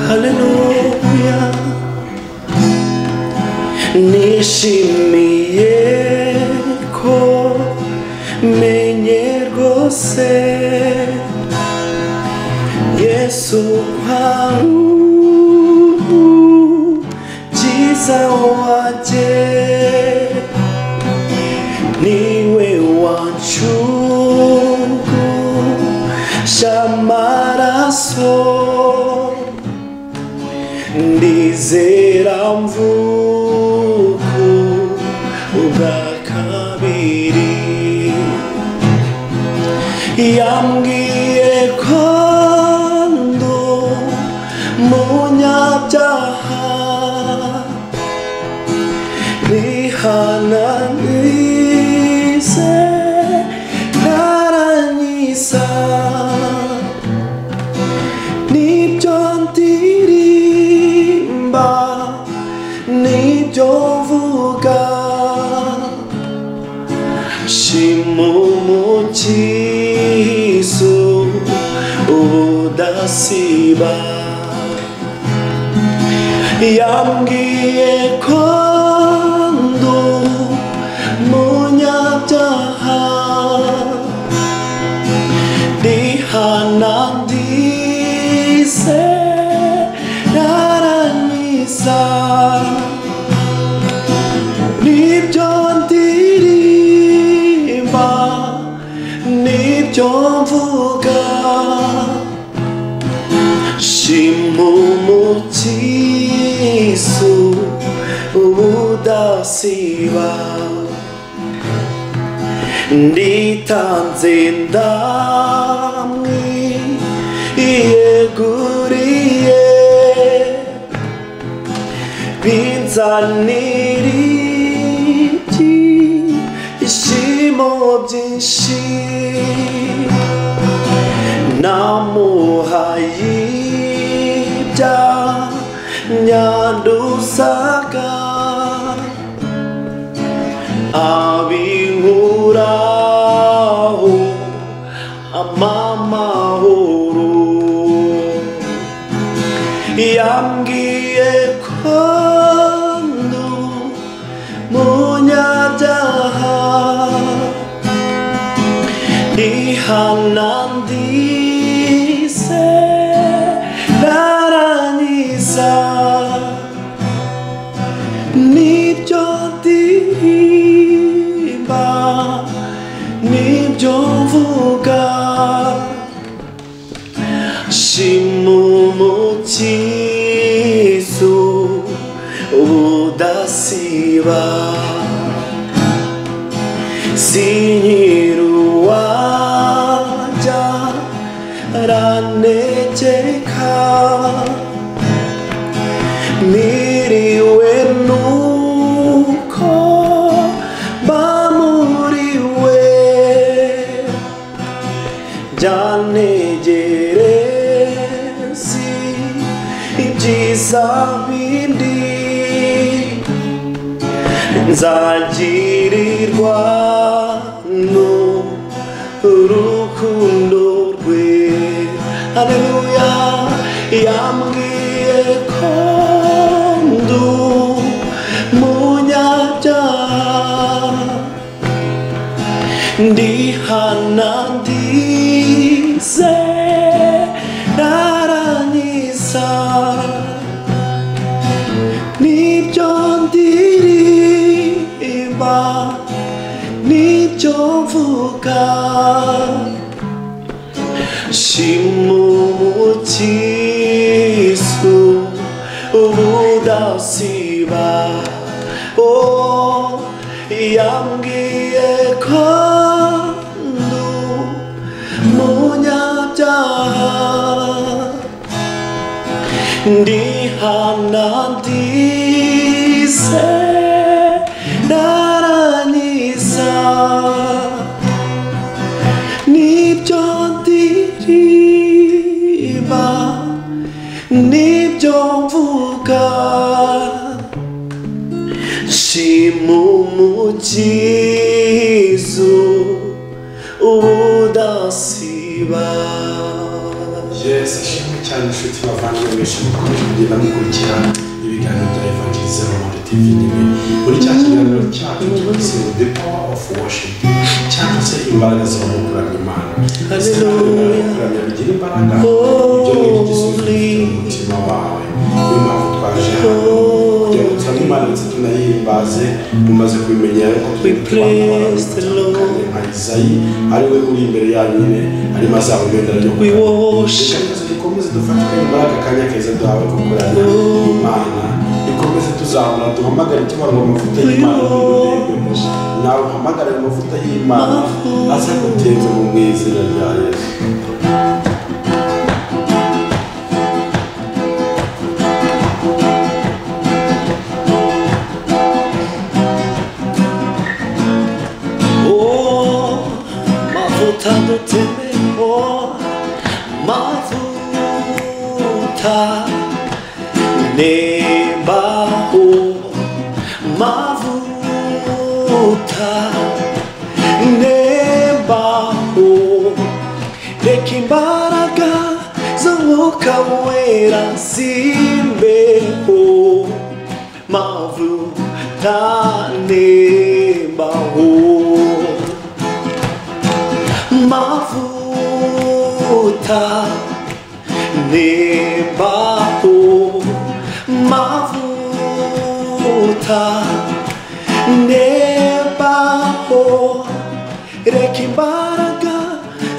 Haleluya nishimiye ko menye rwose Yesu umukiza wanjye niwe wancunguje amaraso ndizera mvuka ubwa kabiri yambwiye ko ndi umunyabyaha nihananize narangiza nibyo ndirimba nibyo mvuga shima umukiza ubudasiba yambwiye ko ndi umunyabyaha nihananize narangiza nibyo ndirimba nibyo mvuga shima umukiza ubudasiba nditanze ndamwiyeguriye binzanira ibyishimo byinshi namuhaye ibyanyanduzaga abinkuraho amahoro yambwiye ko ndi umunyabyaha nihananize narangiza nibyo ndirimba nibyo mvuga shima umukiza ubudasiba sinyiruwajya arantegeka miriwe nuko bamuriwe byantegereza ibyiza bindi nzagirirwa n'urukundo rwe haleluya yambwiye ko ndi umunyabyaha ndihananize narangiza nibyo ndirimba nibyo mvuga shima umukiza ubudasiba yambwiye ko ndi umunyabyaha ndihananize narangiza nibyo ndirimba nibyo mvuga shima umukiza ubudasiba iriba. Yes, ashimwe cyane inshuti bavandimwe mwese mukomeje kugenda mukurikira ibiganiro bya Evangelism Monde TV nyine muri cya kiganiro cyacu cyose The Power of Worship cyangwa se imbaraga zo kuramya Imana. Hallelujah. Kuramya bigira imbaraga ibyo ni igisubizo umutima wawe. Niyo mpamvu twaje hano kugira ngo turamye Imana ndetse tunayihimbaze mumaze kubimenyera ko twitwara nka Isayi ari we uri imbere yanyu nyine arimo azabugenda ryo dukomeze dufatwe imbaraga kanya keza duhawe gukorana Imana dukomeze tuzamura duhamagare tubarwa amavuta y'Imana nawe uhamagare amavuta y'Imana aza gutemba mu izina rya Yesu. Mavuta do temor, mavuta nebaho, mavuta nebaho, reka imbaraga z'umwuka wera zimbeho, mavuta nebaho. Mavuta nebaho, mavuta nebaho, reka imbaraga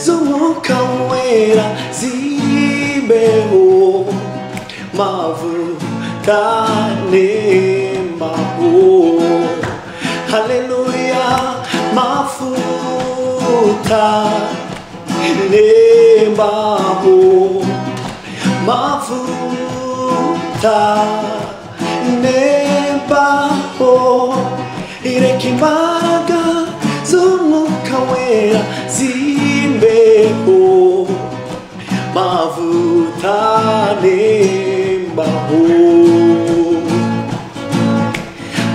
z'umwuka wera zimbeho, mavuta nebaho. Hallelujah. Mavuta nebaho, mavuta nebaho, reka imbaraga z'umwuka wera zimbeho, mavuta nebaho,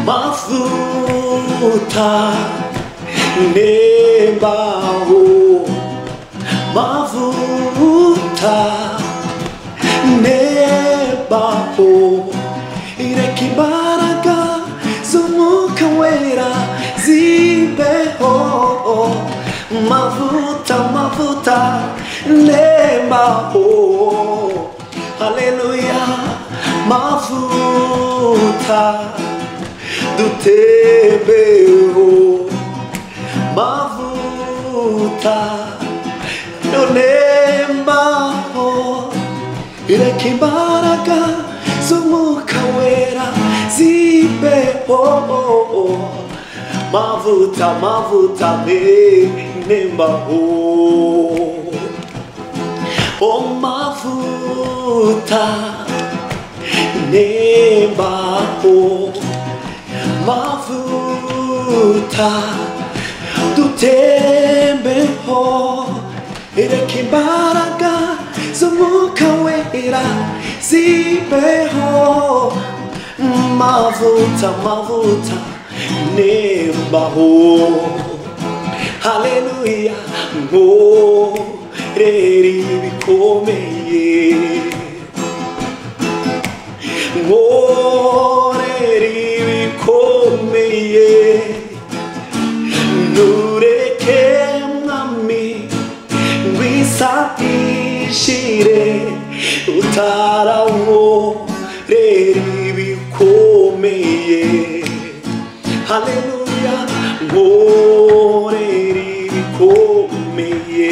mavuta nebaho, mavuta nebaho, reka imbaraga z'umwuka wera zimbeho, mavuta mavuta nebaho. Hallelujah. Mavuta dutembeho, mavuta nebaho, reka imbaraga z'umwuka wera zimbeho, mavuta mavuta nebaho, oh mavuta nebaho, mavuta dutembeho, reka imbaraga z'umwuka wera zimbeho, mavuta mavuta nebaho. Hallelujah. Nkorera ibikomeye, nkorera ibikomeye, ntureke mwami wisabishire utarankorera ibikomeye. Haleluya. Nkorera ibikomeye,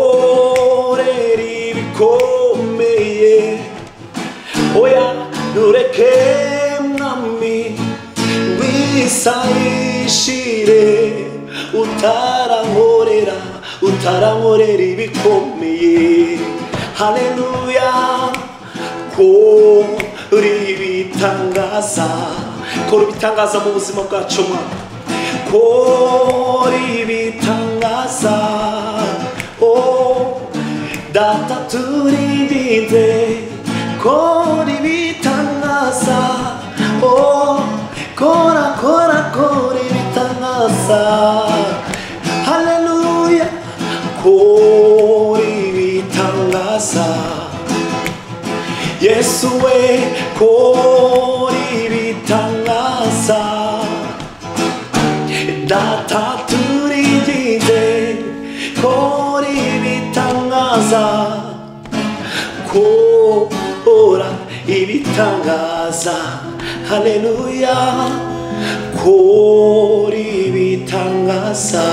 nkorera ibikomeye, oya ntureke mwami wisayishire utarankorera ibikomeye. Haleluya. Kora ibitangaza, kora ibitangaza mu buzima bwacu mwana, kora ibitangaza, oh data turindinde, kora ibitangaza, oh kora ibitangaza. Haleluya. yesu we kora ibitangaza data turinginze kora ibitangaza kora ibitangaza haleluya kora ibitangaza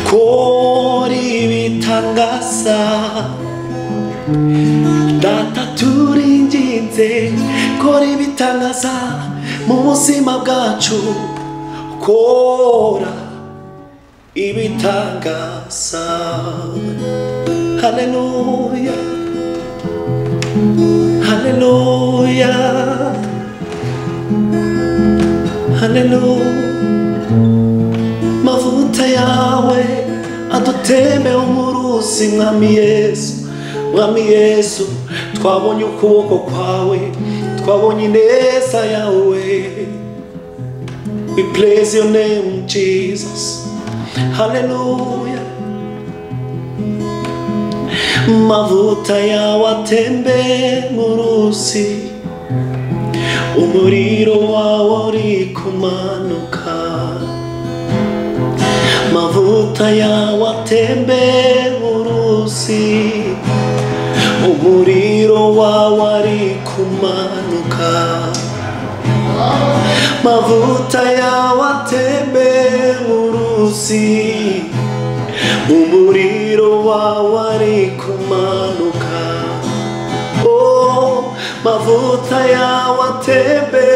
kora ibitangaza data turinginze kora ibitangaza mu buzima bwacu kora ibitangaza haleluya haleluya haleluya mavuta yawe adutembeho nk'uruzi mwami yesu twabonye ukuboko kwawe twabonye ineza yawe we praise your name Jesus haleluya mavuta yawe atembe nk'uruzi umuriro wawe uri kumanuka mavuta yawe atembe nk'uruzi umuriro wawe ari kumanuka mavuta yawe atembe nk'uruzi umuriro wawe ari kumanuka oh mavuta yawe atembe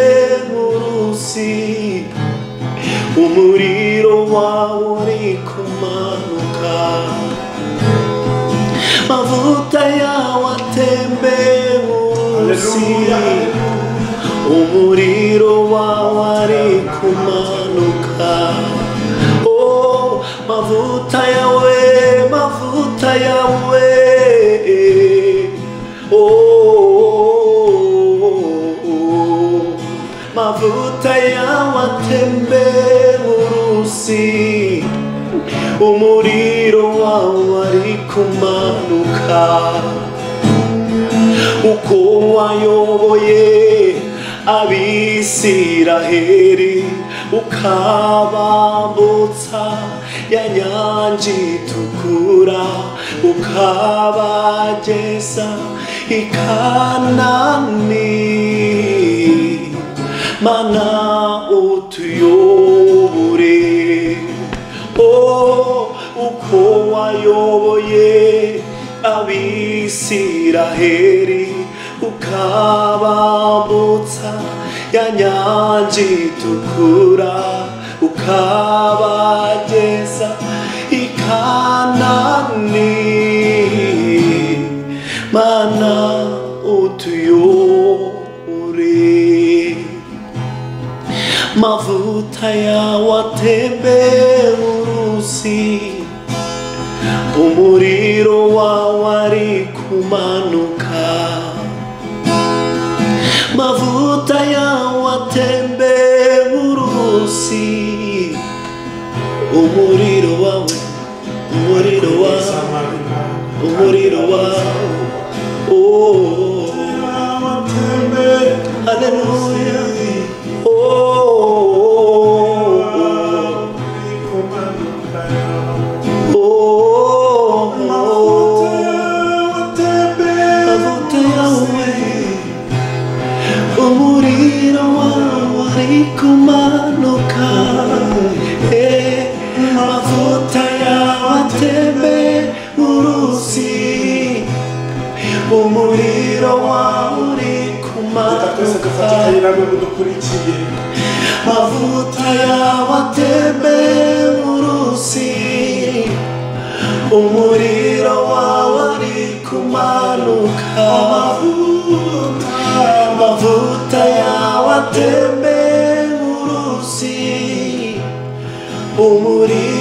nk'uruzi umuriro wawe uri kumanuka mavuta yawe atembe nk'uruzi umuriro wawe ari kumanuka oh mavuta yawe oh mavuta yawe atembe nk'uruzi umuriro wawe ari kumanuka uko wayoboye abisiraheli ukabambutsa ya nyanja itukura ukabageza i Kanani mana utuyobore oh uko wayoboye abisiraheli ukabambutsa ya nyanja itukura ukabageza i Kanani mana utuyobore mavuta yawe atembe nk'uruzi umuriro wawe ari kumanuka mavuta yawe atembe nk'uruzi umuriro wawe oh haleluya umuriro wawe ari kumanuka mavuta yawe atembe nk'uruzi umuriro wawe uri kumanuka mavuta yawe atembe nk'uruzi umuriro wawe ari kumanuka mavuta yawe atembe nk'uruzi umuriro